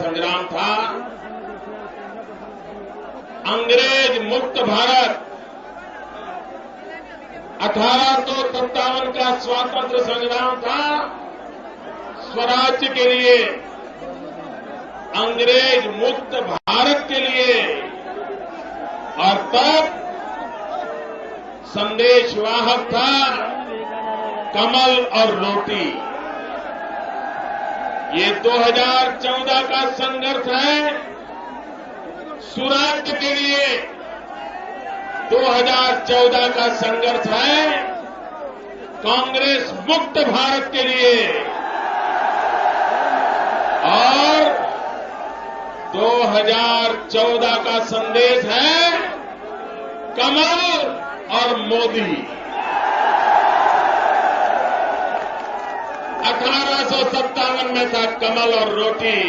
संग्राम था, अंग्रेज मुक्त भारत, 1857 का स्वातंत्र संग्राम था स्वराज्य के लिए, अंग्रेज मुक्त भारत के लिए। और तब संदेशवाहक था कमल और रोटी। ये 2014 का संघर्ष है सुराज्य के लिए, 2014 का संघर्ष है कांग्रेस मुक्त भारत के लिए, और 2014 का संदेश है कमल और मोदी। 1857 में था कमल और रोटी,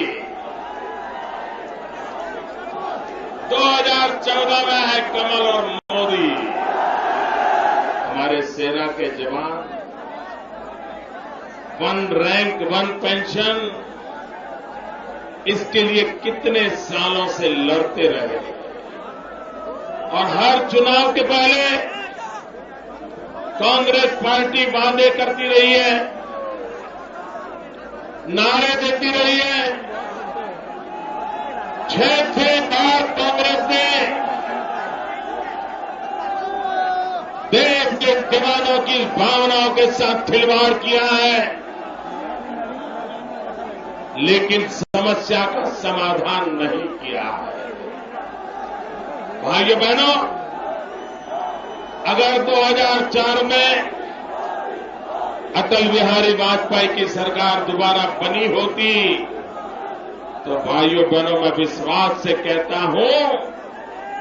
2014 में है कमल और मोदी। हमारे सेना के जवान वन रैंक वन पेंशन, इसके लिए कितने सालों से लड़ते रहे, और हर चुनाव के पहले कांग्रेस पार्टी वादे करती रही है, नारे देती रही है। 6 बार कांग्रेस ने देश के जवानों की भावनाओं के साथ खिलवाड़ किया है, लेकिन समस्या का समाधान नहीं किया है। भाइयों बहनों, अगर 2004 में अटल बिहारी वाजपेयी की सरकार दोबारा बनी होती, तो भाइयों बहनों मैं विश्वास से कहता हूं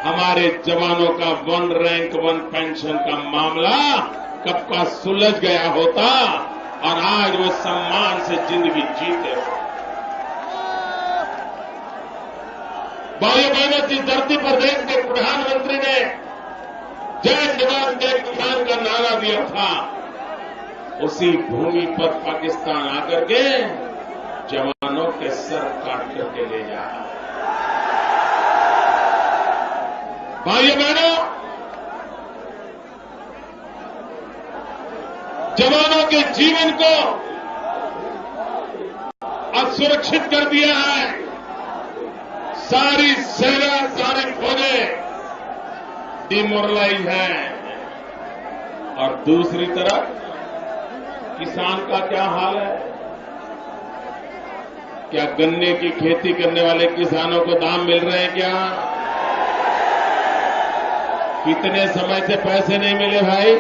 हमारे जवानों का वन रैंक वन पेंशन का मामला कब का सुलझ गया होता और आज वो सम्मान से जिंदगी जीते हो। भाइयों बहनों, जिस धरती पर देश के प्रधानमंत्री ने जय जवान जय किसान का नारा दिया था, उसी भूमि पर पाकिस्तान आकर के जवानों के सर काट करके ले जा रहा है। भाइयों बहनों, जवानों के जीवन को असुरक्षित कर दिया है। सारी सेना, सारी फौजें डिमोरलाइज हैं, और दूसरी तरफ किसान का क्या हाल है? क्या गन्ने की खेती करने वाले किसानों को दाम मिल रहे हैं क्या? कितने समय से पैसे नहीं मिले भाई?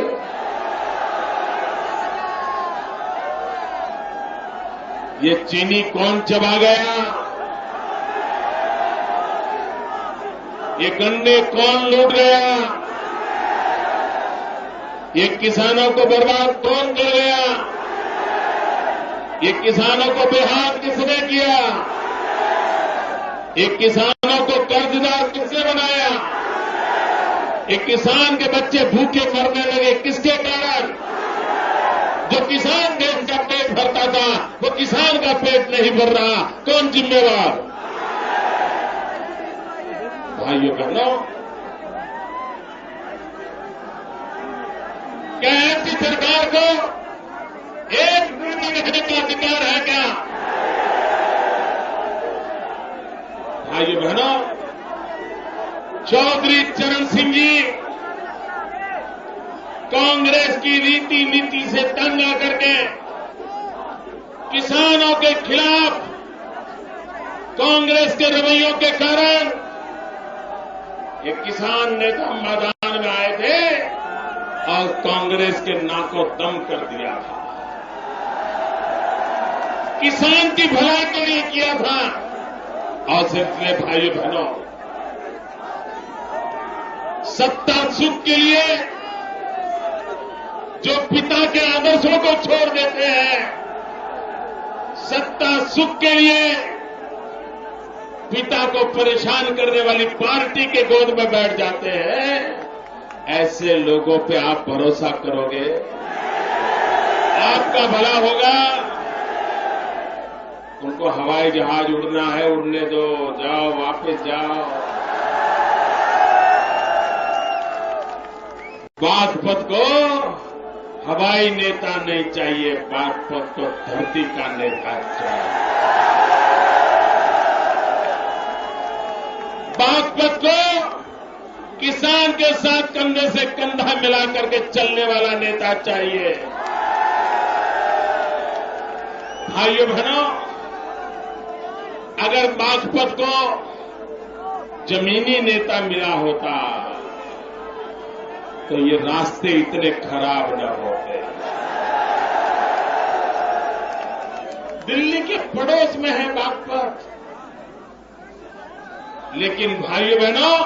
ये चीनी कौन चबा गया? ये गन्ने कौन लूट गया? ये किसानों को बर्बाद कौन कर गया? ये किसानों को बेहाल किसने किया? ये किसानों को कर्जदार किसने बनाया? ये किसान के बच्चे भूखे मरने लगे किसके कारण? जो किसान देश का पेट भरता था, वो किसान का पेट नहीं भर रहा, कौन जिम्मेवार? भाइयों बहनों, क्या ऐसी सरकार को एक नीति लिखने का अधिकार है क्या? भाइयों बहनों, चौधरी चरण सिंह जी कांग्रेस की रीति नीति से तंग आकर के किसानों के खिलाफ कांग्रेस के रवैयों के कारण ये किसान नेता मैदान में आए थे और कांग्रेस के नाको दम कर दिया था। किसान की भलाई के लिए किया था। और सिर्फ में भाइयों बहनों, सत्ता सुख के लिए जो पिता के आदर्शों को छोड़ देते हैं, सत्ता सुख के लिए पिता को परेशान करने वाली पार्टी के गोद में बैठ जाते हैं, ऐसे लोगों पे आप भरोसा करोगे? आपका भला होगा? उनको हवाई जहाज उड़ना है, उड़ने दो, जाओ वापस जाओ। बागपत को हवाई नेता नहीं चाहिए, बागपत को धरती का नेता चाहिए। बागपत को किसान के साथ कंधे से कंधा मिला करके चलने वाला नेता चाहिए। भाइयों बहनों, अगर बागपत को जमीनी नेता मिला होता तो ये रास्ते इतने खराब न होते। दिल्ली के पड़ोस में है बागपत, लेकिन भाइयों बहनों,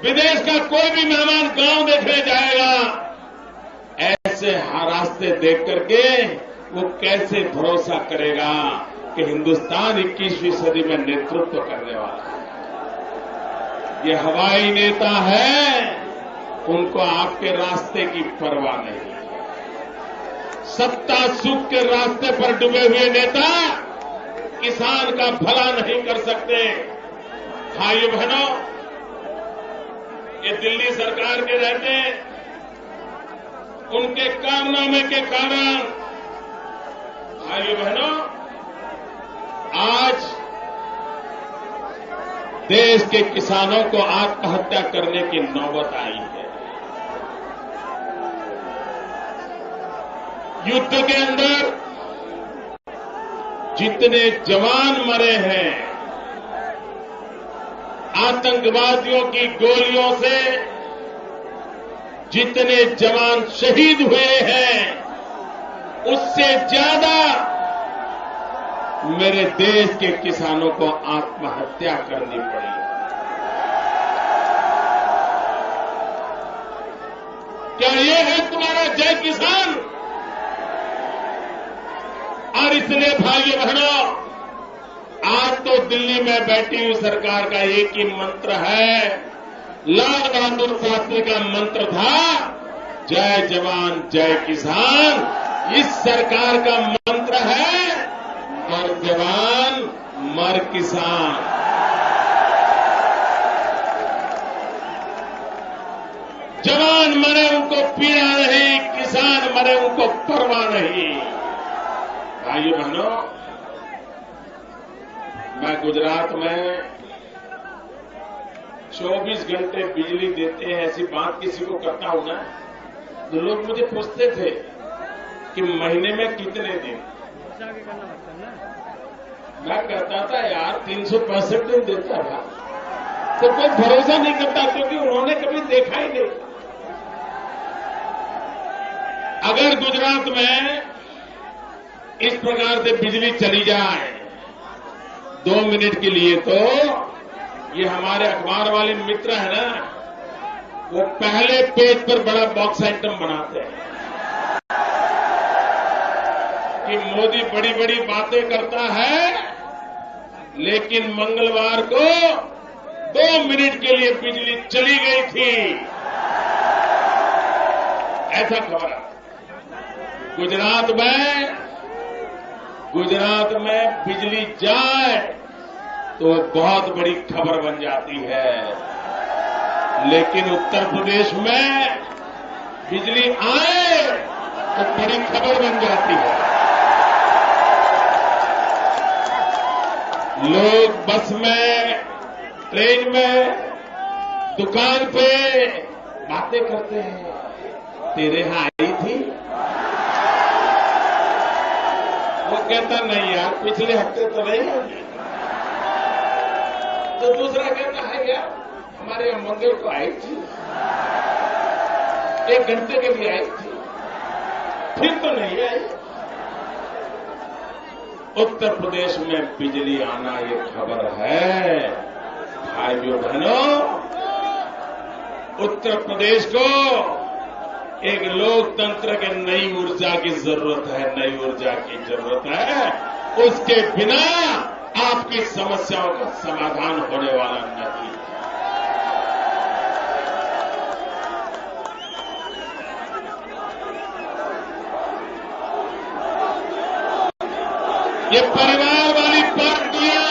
विदेश का कोई भी मेहमान गांव देखने जाएगा, ऐसे रास्ते देख करके वो कैसे भरोसा करेगा कि हिंदुस्तान 21वीं सदी में नेतृत्व करने वाला है। ये हवाई नेता है, उनको आपके रास्ते की परवाह नहीं। सत्ता सुख के रास्ते पर डूबे हुए नेता किसान का भला नहीं कर सकते। भाइयों बहनों, ये दिल्ली सरकार के रहते उनके कारनामे के कारण भाइयों बहनों आज देश के किसानों को आत्महत्या करने की नौबत आई है। युद्ध के अंदर जितने जवान मरे हैं, आतंकवादियों की गोलियों से जितने जवान शहीद हुए हैं, उससे ज्यादा मेरे देश के किसानों को आत्महत्या करनी पड़ी। क्या ये है तुम्हारा जय किसान? और इसलिए भाइयों बहनों, आज तो दिल्ली में बैठी हुई सरकार का एक ही मंत्र है, लाल बहादुर शास्त्री का मंत्र था, जय जवान जय किसान। इस सरकार का मंत्र है, मर जवान मर किसान। जवान मरे उनको पीड़ा नहीं, किसान मरे उनको परवाह नहीं। भाइयों बहनों, मैं गुजरात में 24 घंटे बिजली देते हैं ऐसी बात किसी को करता हूं ना, तो लोग मुझे पूछते थे कि महीने में कितने दिन। मैं कहता था यार 365 दिन देता था, तो कोई भरोसा नहीं करता क्योंकि उन्होंने कभी देखा ही नहीं। अगर गुजरात में इस प्रकार से बिजली चली जाए 2 मिनट के लिए, तो ये हमारे अखबार वाले मित्र है ना, वो पहले पेज पर बड़ा बॉक्स आइटम बनाते हैं कि मोदी बड़ी बड़ी बातें करता है, लेकिन मंगलवार को 2 मिनट के लिए बिजली चली गई थी, ऐसा खबर है। गुजरात में बिजली जाए तो बहुत बड़ी खबर बन जाती है, लेकिन उत्तर प्रदेश में बिजली आए तो बड़ी खबर बन जाती है। लोग बस में, ट्रेन में, दुकान पे बातें करते हैं, तेरे यहां आई थी? वो कहता नहीं यार, पिछले हफ्ते तो नहीं आई। तो दूसरा कहता है यार, हमारे यहां मंदिर को आई थी, 1 घंटे के लिए आई थी, फिर तो नहीं आई। उत्तर प्रदेश में बिजली आना ये खबर है। भाइयों बहनों, उत्तर प्रदेश को एक लोकतंत्र के नई ऊर्जा की जरूरत है, नई ऊर्जा की जरूरत है। उसके बिना आपकी समस्याओं का समाधान होने वाला नहीं। ये परिवार वाली पार्टियां,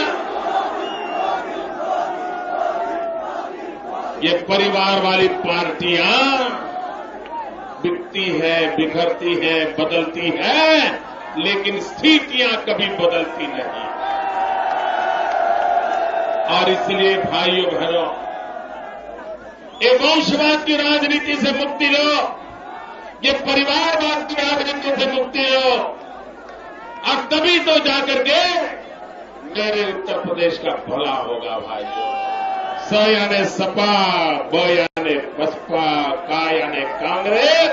ये परिवार वाली पार्टियां बिकती है, बिखरती है, बदलती है, लेकिन स्थितियां कभी बदलती नहीं। और इसलिए भाइयों बहनों, ये वंशवाद की राजनीति से मुक्ति लो, ये परिवारवाद की राजनीति से मुक्ति लो, और तभी तो जाकर के मेरे उत्तर प्रदेश का भला होगा भाइयों। स यानी सपा, ब यानी बसपा, का यानी कांग्रेस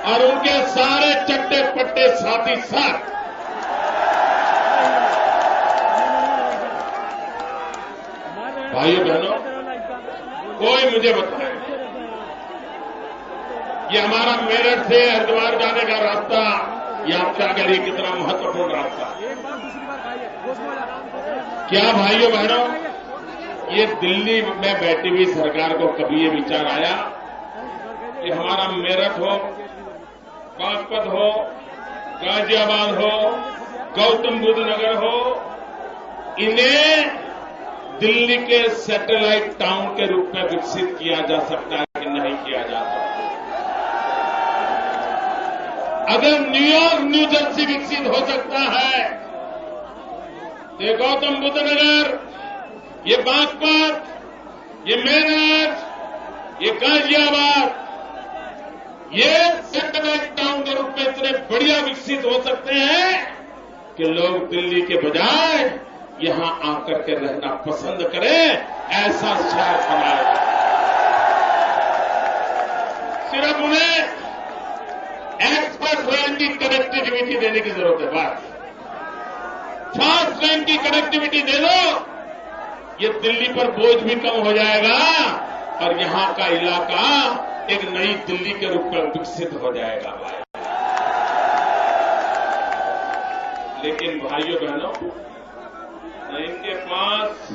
और उनके सारे चट्टे पट्टे साथी साथ। भाइयों बहनों, कोई मुझे बताए, ये हमारा मेरठ से हरिद्वार जाने का रास्ता यात्रा के लिए कितना महत्वपूर्ण रास्ता। क्या भाइयों बहनों, ये दिल्ली में बैठी हुई सरकार को कभी ये विचार आया कि हमारा मेरठ हो, बागपत हो, गाजियाबाद हो, गौतम बुद्ध नगर हो, इन्हें दिल्ली के सैटेलाइट टाउन के रूप में विकसित किया जा सकता है कि नहीं किया जा सकता? अगर न्यूयॉर्क, न्यू जर्सी विकसित हो सकता है, ये गौतम बुद्ध नगर, ये बागपत, ये मेरठ, ये गाजियाबाद, ये सैटेलाइट टाउन के रूप में इतने बढ़िया विकसित हो सकते हैं कि लोग दिल्ली के बजाय यहां आकर के रहना पसंद करें, ऐसा शहर बनाया। सिर्फ उन्हें एक्सप्रेस ट्रेन की कनेक्टिविटी देने की जरूरत है, बस फास्ट ट्रेन की कनेक्टिविटी दे दो, ये दिल्ली पर बोझ भी कम हो जाएगा और यहां का इलाका एक नई दिल्ली के रूप में विकसित हो जाएगा भाई। लेकिन भाइयों बहनों, इनके पास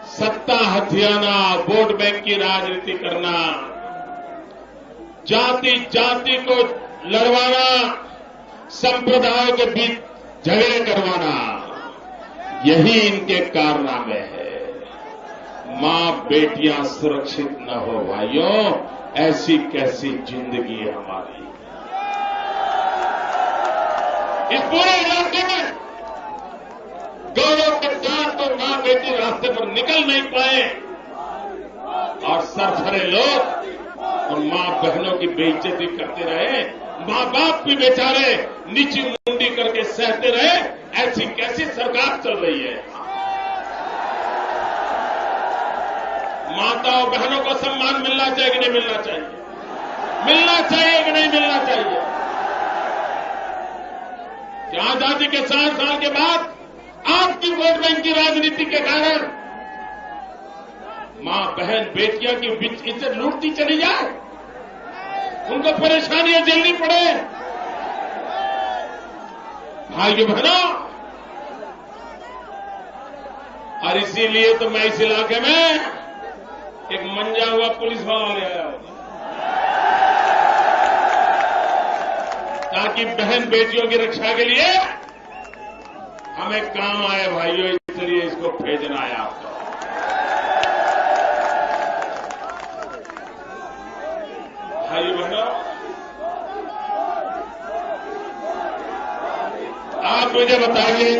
सत्ता हथियाना, वोट बैंक की राजनीति करना, जाति जाति को लड़वाना, संप्रदायों के बीच झगड़े करवाना, यही इनके कारनामे है। मां बेटियां सुरक्षित न हो भाइयों, ऐसी कैसी जिंदगी है हमारी। इस पूरे इलाके में गौरव के साथ तो मां बेटी रास्ते पर निकल नहीं पाए और सरसरे लोग उन मां बहनों की बेइज्जती करते रहे, मां बाप भी बेचारे नीची मुंडी करके सहते रहे। ऐसी कैसी सरकार चल रही है? माताओं बहनों को सम्मान मिलना चाहिए कि नहीं मिलना चाहिए? मिलना चाहिए कि नहीं मिलना चाहिए? क्या आजादी के 4 साल के बाद आपकी वोट बैंक की राजनीति के कारण मां बहन बेटियां की बीच इज्जत लूटती चली जाए, उनको परेशानियां झेलनी पड़े? भाइयों बहनों, और इसीलिए तो मैं इस इलाके में एक मंजा हुआ पुलिस वाला ले आया हूं, ताकि बहन बेटियों की रक्षा के लिए हमें काम आए भाइयों, इसलिए इसको भेजना है आपको। भाइयों बहनों, आप मुझे बताइए,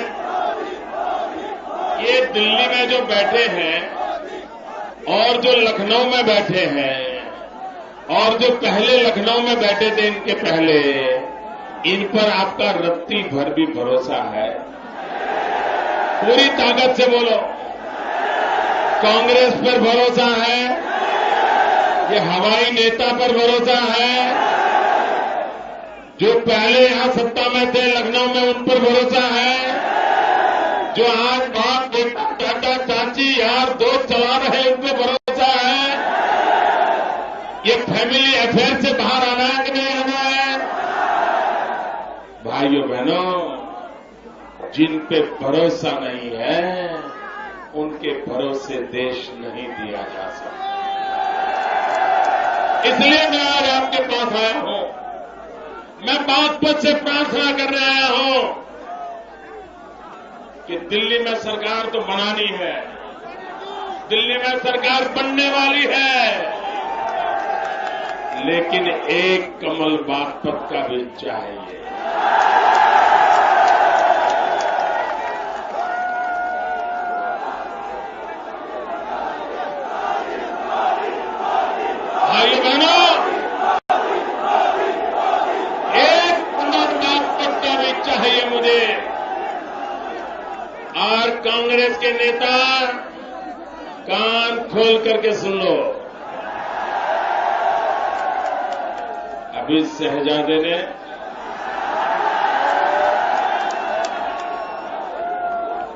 ये दिल्ली में जो बैठे हैं और जो लखनऊ में बैठे हैं और जो पहले लखनऊ में बैठे थे इनके पहले, इन पर आपका रत्ती भर भी भरोसा है? पूरी ताकत से बोलो, कांग्रेस पर भरोसा है? ये हवाई नेता पर भरोसा है? जो पहले यहां सत्ता में थे लखनऊ में, उन पर भरोसा है? जो आज बाप बेटा चाचा चाची यार दोस्त चला रहे, उन पर भरोसा है? ये फैमिली अफेयर से बाहर आना है कि नहीं आना है? भाइयों बहनों, जिन पे भरोसा नहीं है उनके भरोसे देश नहीं दिया जा सकता। इसलिए मैं आज आपके पास आया हूं। मैं बागपत से प्रार्थना करने आया हूं कि दिल्ली में सरकार तो बनानी है, दिल्ली में सरकार बनने वाली है, लेकिन एक कमल बागपत का भी चाहिए। भाइयों बहनों, एक कमल बागपत का भी चाहिए मुझे। और कांग्रेस के नेता कान खोल करके सुन लो। अभी शहजादे ने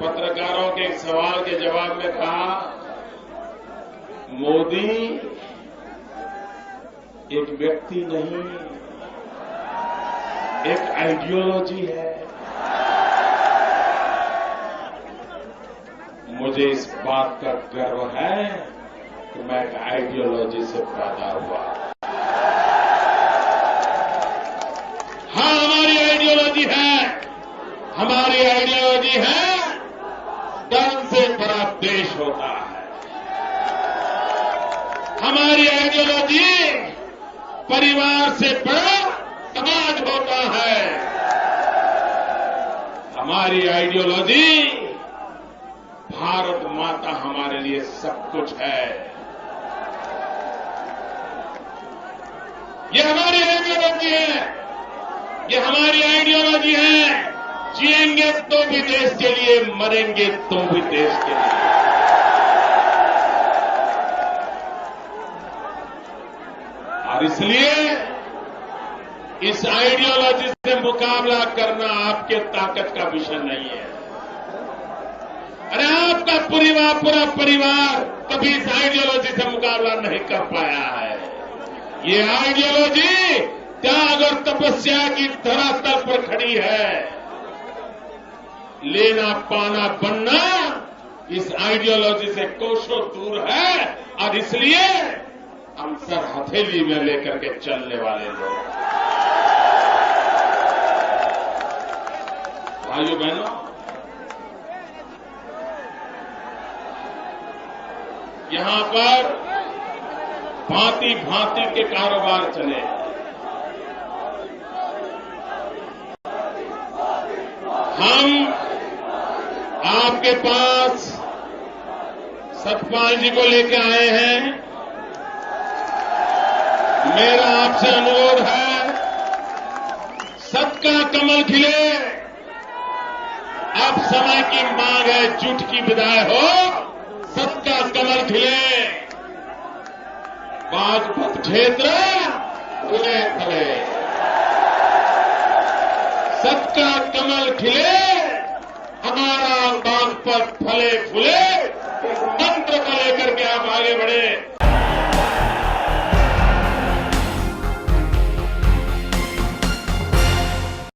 पत्रकारों के एक सवाल के जवाब में कहा, मोदी एक व्यक्ति नहीं, एक आइडियोलॉजी है। मुझे इस बात का गर्व है कि मैं एक आइडियोलॉजी से पैदा हुआ। हाँ, हमारी आइडियोलॉजी है, हमारी आइडियोलॉजी है, धर्म से बड़ा देश होता है। हमारी आइडियोलॉजी परिवार से बड़ा समाज होता है। हमारी आइडियोलॉजी भारत माता हमारे लिए सब कुछ है। ये हमारी आइडियोलॉजी है, ये हमारी आइडियोलॉजी है। जिएंगे तो भी देश के लिए, मरेंगे तो भी देश के लिए। और इसलिए इस आइडियोलॉजी से मुकाबला करना आपके ताकत का विषय नहीं है। अरे आपका पूरा परिवार कभी इस आइडियोलॉजी से मुकाबला नहीं कर पाया है। ये आइडियोलॉजी त्याग और तपस्या की धरातल पर खड़ी है। लेना पाना बनना इस आइडियोलॉजी से कोसों दूर है, और इसलिए हम सर हथेली में लेकर के चलने वाले लोग। भाइयों बहनों, यहां पर भांति भांति के कारोबार चले। हम आपके पास सतपाल जी को लेकर आए हैं। मेरा आपसे अनुरोध है, सत का कमल खिले। अब समय की मांग है, झूठ की विदाई हो, सत का कमल खिले। बागपत क्षेत्र फुले फले, सत का कमल खिले, हमारा बागपत फले फूले।